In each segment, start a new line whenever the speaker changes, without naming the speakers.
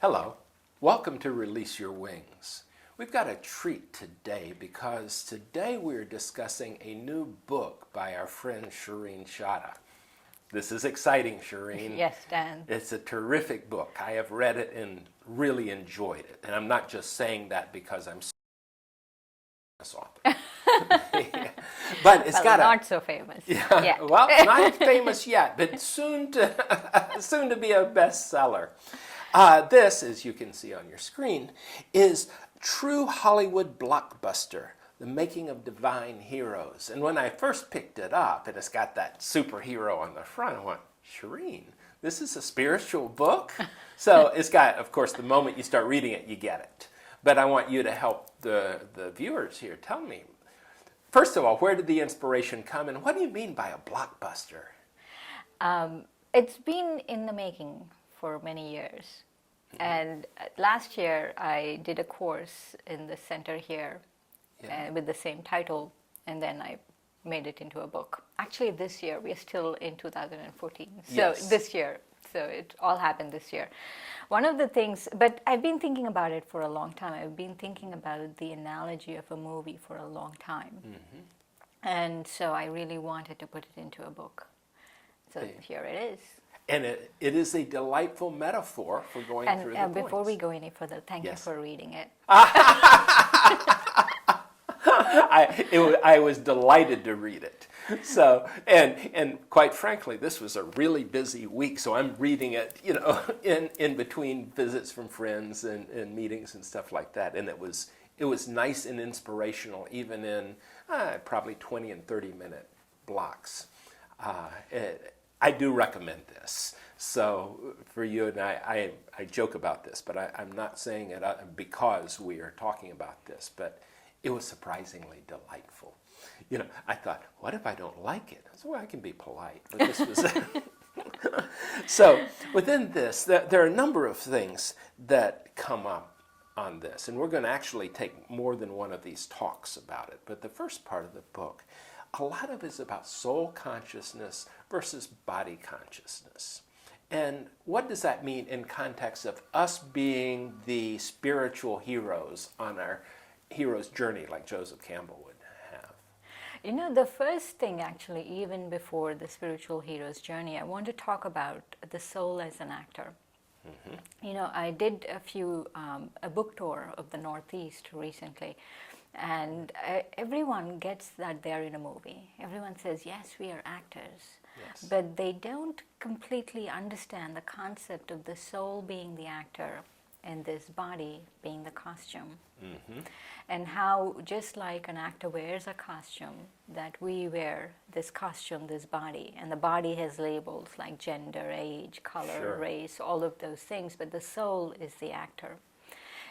Hello, welcome to Release Your Wings. We've got a treat today because today we're discussing a new book by our friend Shireen Chada. This is exciting, Shireen.
Yes, Dan.
It's a terrific book. I have read it and really enjoyed it. And I'm not just saying that because I'm this author. But it's got
not so famous.
Yeah, well, not famous yet, but soon to be a bestseller. This, as you can see on your screen, is True Hollywood Blockbuster, The Making of Divine Heroes. And when I first picked it up, and it's got that superhero on the front, I went, Shireen, this is a spiritual book? So it's got, of course, the moment you start reading it, you get it. But I want you to help the viewers here. Tell me, first of all, where did the inspiration come, and what do you mean by a blockbuster?
It's been in the making for many years. And last year I did a course in the center here with the same title, and then I made it into a book. Actually, this year, we're still in 2014. So
Yes.
this year, so it all happened this year. One of the things, but I've been thinking about it for a long time. I've been thinking about the analogy of a movie for a long time. And so I really wanted to put it into a book. So here it is.
And it is a delightful metaphor for going through the points.
Before we go any further, thank you for reading it.
I was delighted to read it. So, and quite frankly, this was a really busy week, so I'm reading it, in between visits from friends and meetings and stuff like that. And it was nice and inspirational, even in probably 20 and 30-minute blocks. I do recommend this. So for you and I joke about this, but I'm not saying it because we are talking about this, but it was surprisingly delightful. I thought, what if I don't like it? I said, well, I can be polite, but this was... So within this, there are a number of things that come up on this, and we're going to actually take more than one of these talks about it. But the first part of the book, a lot of it is about soul consciousness versus body consciousness. And what does that mean in context of us being the spiritual heroes on our hero's journey, like Joseph Campbell would have?
The first thing, actually, even before the spiritual hero's journey, I want to talk about the soul as an actor. I did a book tour of the Northeast recently. And everyone gets that they're in a movie. Everyone says, yes, we are actors. Yes. But they don't completely understand the concept of the soul being the actor and this body being the costume. And how, just like an actor wears a costume, that we wear this costume, this body, and the body has labels like gender, age, color, race, all of those things, but the soul is the actor.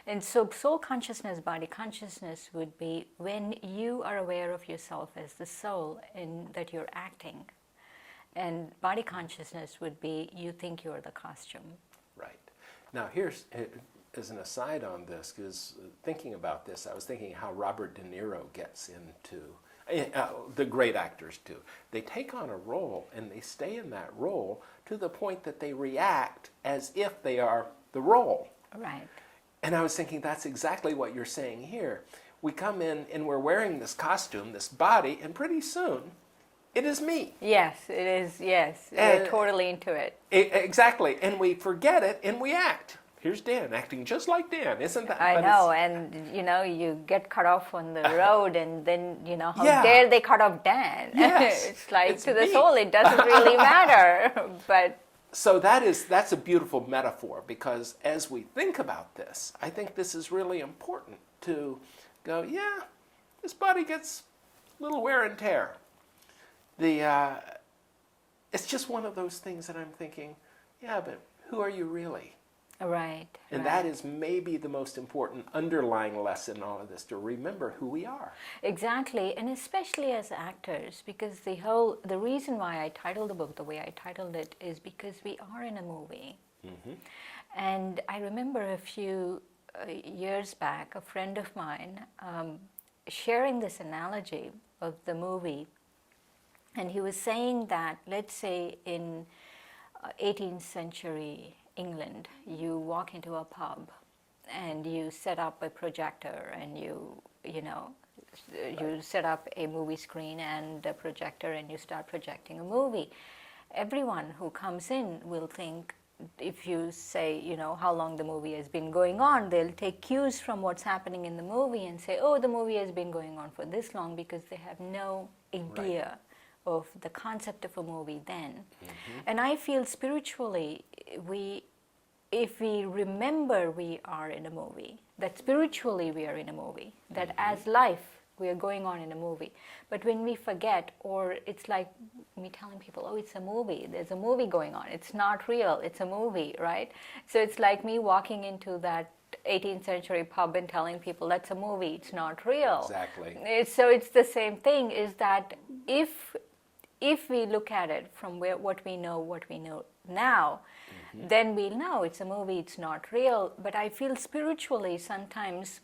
And so soul consciousness, body consciousness would be when you are aware of yourself as the soul and that you're acting. And body consciousness would be you think you're the costume. Right.
Now here's, as an aside on this, because thinking about this, I was thinking how Robert De Niro gets into, the great actors do. They take on a role and they stay in that role to the point that they react as if they are the role.
Right.
And I was thinking that's exactly what you're saying here. We come in and we're wearing this costume, this body, and pretty soon, it is me.
Yes, it is, yes. We're totally into it.
Exactly. And we forget it and we act. Here's Dan acting just like Dan, isn't that?
I know, and you get cut off on the road and then, how dare they cut off Dan?
Yes.
It's like to the soul, it doesn't really matter. But
so that's a beautiful metaphor, because as we think about this, I think this is really important to go, yeah, this body gets a little wear and tear. It's just one of those things that I'm thinking, yeah, but who are you really?
Right.
And that is maybe the most important underlying lesson in all of this, to remember who we are.
Exactly, and especially as actors, because the reason why I titled the book the way I titled it is because we are in a movie. And I remember a few years back, a friend of mine sharing this analogy of the movie, and he was saying that, let's say in 18th century England, you walk into a pub and you set up a projector and you know, you set up a movie screen and a projector and you start projecting a movie. Everyone who comes in will think, if you say, you know, how long the movie has been going on, they'll take cues from what's happening in the movie and say, oh, the movie has been going on for this long, because they have no idea of the concept of a movie then. And I feel spiritually, if we remember we are in a movie, that spiritually we are in a movie, that as life we are going on in a movie. But when we forget, or it's like me telling people, oh, it's a movie, there's a movie going on, it's not real, it's a movie, right? So it's like me walking into that 18th century pub and telling people that's a movie, it's not real.
Exactly.
So it's the same thing, is that if we look at it from what we know now, then we'll know it's a movie, it's not real. But I feel spiritually sometimes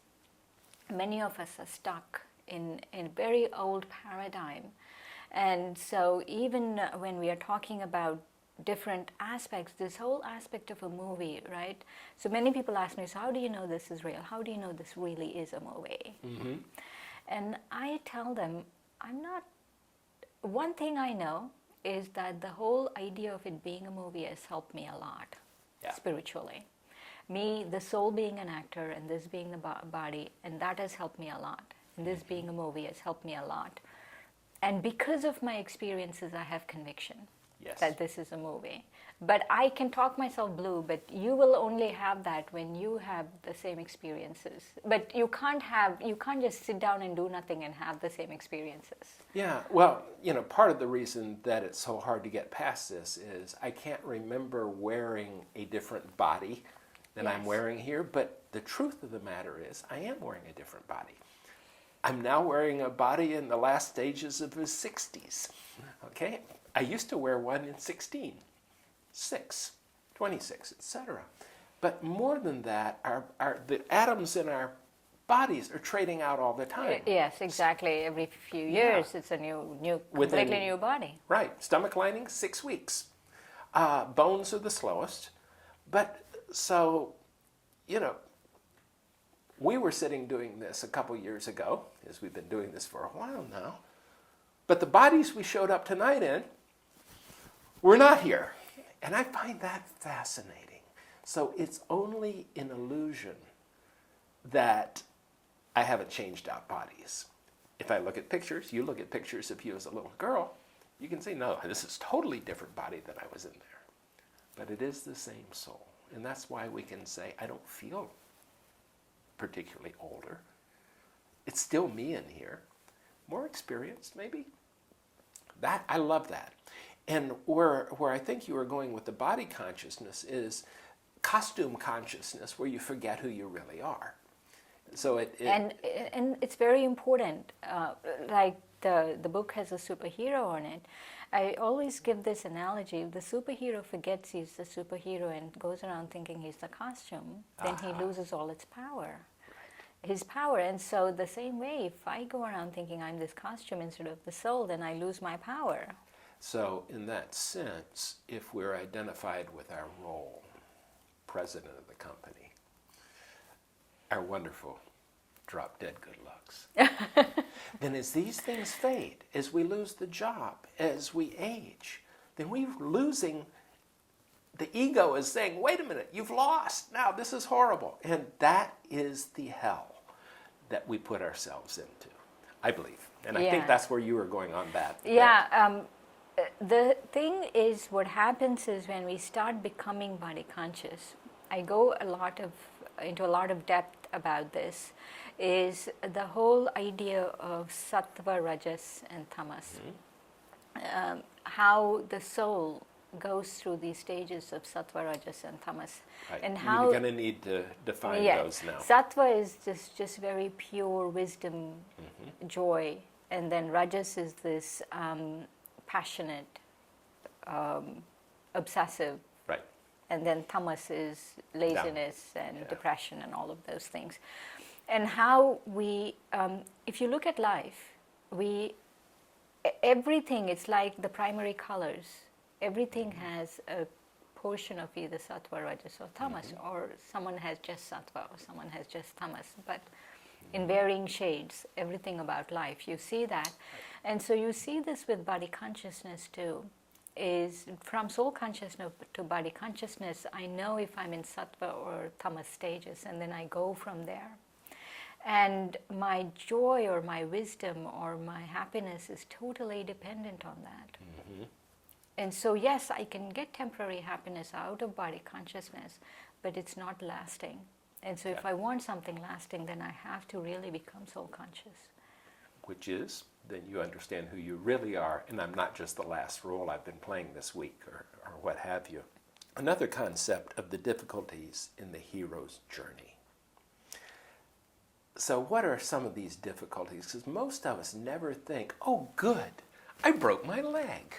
many of us are stuck in a very old paradigm. And so even when we are talking about different aspects, this whole aspect of a movie, right? So many people ask me, so how do you know this is real? How do you know this really is a movie? And I tell them, one thing I know is that the whole idea of it being a movie has helped me a lot, spiritually. Me, the soul being an actor and this being the body, and that has helped me a lot. And this being a movie has helped me a lot. And because of my experiences, I have conviction that this is a movie. But I can talk myself blue, but you will only have that when you have the same experiences. But you can't just sit down and do nothing and have the same experiences.
Yeah, well, you know, part of the reason that it's so hard to get past this is I can't remember wearing a different body than I'm wearing here, but the truth of the matter is I am wearing a different body. I'm now wearing a body in the last stages of his 60s, okay? I used to wear one in 16, 6, 26, etc. But more than that, the atoms in our bodies are trading out all the time.
Yes, exactly. Every few years, it's a completely new body.
Right. Stomach lining, 6 weeks. Bones are the slowest. But so, you know, we were sitting doing this a couple years ago, as we've been doing this for a while now. But the bodies we showed up tonight in were not here. And I find that fascinating. So it's only an illusion that I haven't changed out bodies. If I look at pictures, you look at pictures of you as a little girl, you can see, no, this is a totally different body than I was in there. But it is the same soul. And that's why we can say, I don't feel particularly older. It's still me in here. More experienced, maybe. That, I love that. And where I think you were going with the body consciousness is costume consciousness, where you forget who you really are. So and
it's very important. Like the book has a superhero on it. I always give this analogy: if the superhero forgets he's the superhero and goes around thinking he's the costume, then he loses all its power. His power. And so the same way, if I go around thinking I'm this costume instead of the soul, then I lose my power.
So in that sense, if we're identified with our role, president of the company, our wonderful drop-dead good looks, then as these things fade, as we lose the job, as we age, then we're losing. The ego is saying, wait a minute, you've lost. Now this is horrible. And that is the hell that we put ourselves into, I believe. And I think that's where you were going on that.
Yeah. The thing is, what happens is when we start becoming body conscious, I go into a lot of depth about this, is the whole idea of sattva, rajas, and tamas. How the soul goes through these stages of sattva, rajas, and tamas.
Right.
And how
you're going to need to define those now.
Sattva is just very pure wisdom, joy, and then rajas is this passionate, obsessive.
Right.
And then tamas is laziness and depression and all of those things. And how we, if you look at life, everything, it's like the primary colors. Everything has a portion of either sattva, rajas, or tamas, or someone has just sattva or someone has just tamas, but in varying shades, everything about life, you see that. And so you see this with body consciousness too, is from soul consciousness to body consciousness, I know if I'm in sattva or tamas stages, and then I go from there. And my joy or my wisdom or my happiness is totally dependent on that. And so yes, I can get temporary happiness out of body consciousness, but it's not lasting. And so if I want something lasting, then I have to really become soul conscious.
Which is, then you understand who you really are, and I'm not just the last role I've been playing this week, or what have you. Another concept of the difficulties in the hero's journey. So what are some of these difficulties? Because most of us never think, oh good, I broke my leg.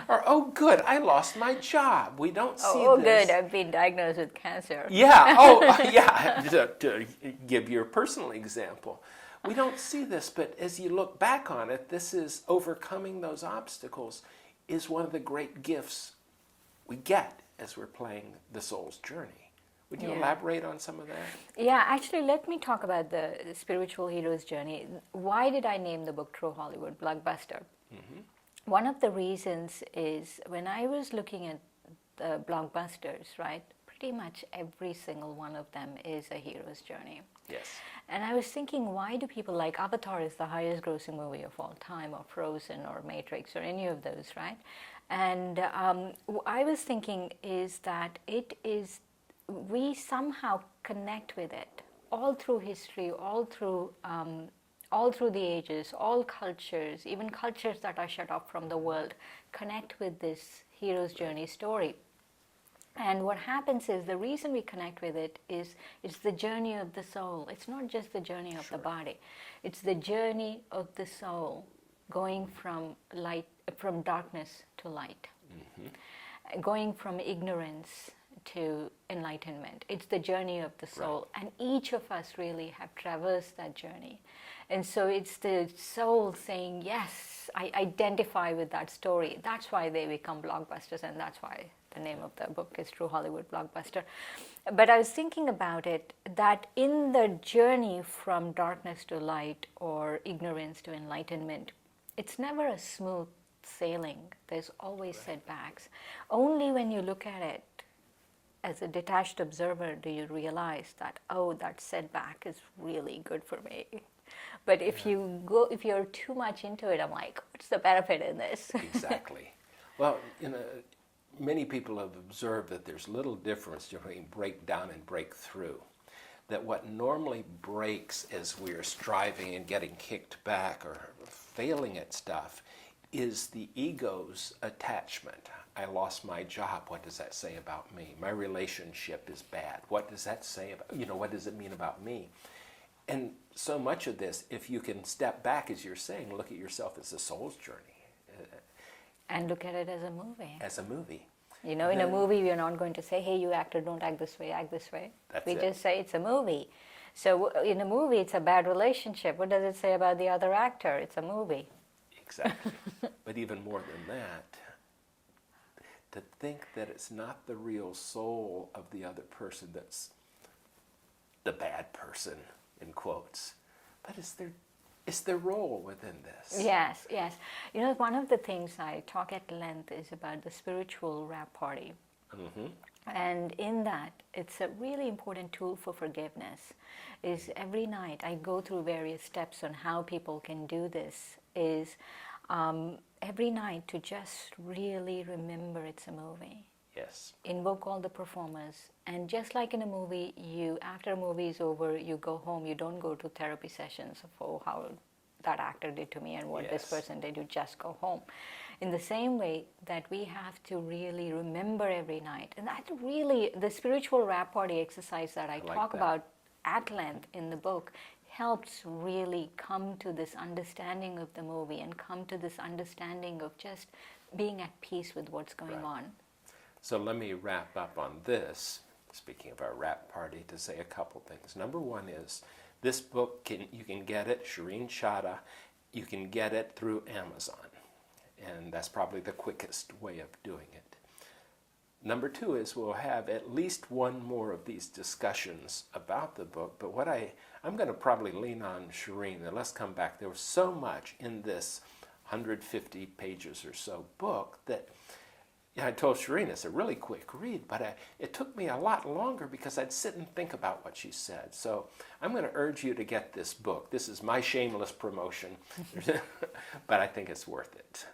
Or, oh good, I lost my job. We don't see
oh
this.
good, I've been diagnosed with cancer.
Yeah, yeah, to give your personal example. We don't see this, but as you look back on it, this is overcoming those obstacles is one of the great gifts we get as we're playing the soul's journey. Would you elaborate on some of that?
Yeah, actually, let me talk about the spiritual hero's journey. Why did I name the book True Hollywood Blockbuster? One of the reasons is when I was looking at the blockbusters, right, pretty much every single one of them is a hero's journey.
Yes.
And I was thinking, why do people like Avatar is the highest grossing movie of all time, or Frozen, or Matrix, or any of those, right? And I was thinking is that it is, we somehow connect with it all through history, all through the ages, all cultures, even cultures that are shut off from the world, connect with this hero's journey story. And what happens is the reason we connect with it is it's the journey of the soul. It's not just the journey of the body. It's the journey of the soul going from light, from darkness to light, going from ignorance to enlightenment. It's the journey of the soul. And each of us really have traversed that journey. And so it's the soul saying, yes, I identify with that story. That's why they become blockbusters, and that's why the name of the book is True Hollywood Blockbuster. But I was thinking about it, that in the journey from darkness to light or ignorance to enlightenment, it's never a smooth sailing. There's always setbacks. Only when you look at it as a detached observer do you realize that, oh, that setback is really good for me. But if you're too much into it, I'm like, what's the benefit in this?
Exactly. Well, many people have observed that there's little difference between breakdown and breakthrough. That what normally breaks as we're striving and getting kicked back or failing at stuff is the ego's attachment. I lost my job. What does that say about me? My relationship is bad. What does that say about, what does it mean about me? And so much of this, if you can step back, as you're saying, look at yourself as a soul's journey.
And look at it as a movie.
As a movie.
In a movie, we're not going to say, hey, you actor, don't act this way, act this way. We just say it's a movie. So in a movie, it's a bad relationship. What does it say about the other actor? It's a movie.
Exactly. But even more than that, to think that it's not the real soul of the other person that's the bad person, in quotes, but it's their role within this.
Yes, yes. One of the things I talk at length is about the spiritual wrap party. And in that, it's a really important tool for forgiveness. Is every night I go through various steps on how people can do this. Is every night to just really remember it's a movie.
Yes.
Invoke all the performers, and just like in a movie, after a movie is over, you go home. You don't go to therapy sessions for how that actor did to me and what this person did. You just go home. In the same way that we have to really remember every night, and that really the spiritual wrap party exercise that I talk about at length in the book helps really come to this understanding of the movie and come to this understanding of just being at peace with what's going on.
So let me wrap up on this, speaking of our wrap party, to say a couple things. Number one is, this book, you can get it, Shireen Chada, you can get it through Amazon. And that's probably the quickest way of doing it. Number two is we'll have at least one more of these discussions about the book, but I'm going to probably lean on Shireen, and let's come back. There was so much in this 150 pages or so book that I told Shireen it's a really quick read, but it took me a lot longer because I'd sit and think about what she said. So I'm going to urge you to get this book. This is my shameless promotion, but I think it's worth it.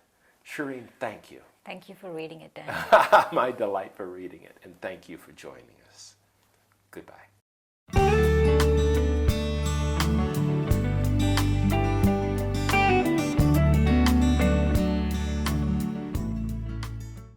Shireen, thank you.
Thank you for reading it, Dan.
My delight for reading it, and thank you for joining us. Goodbye.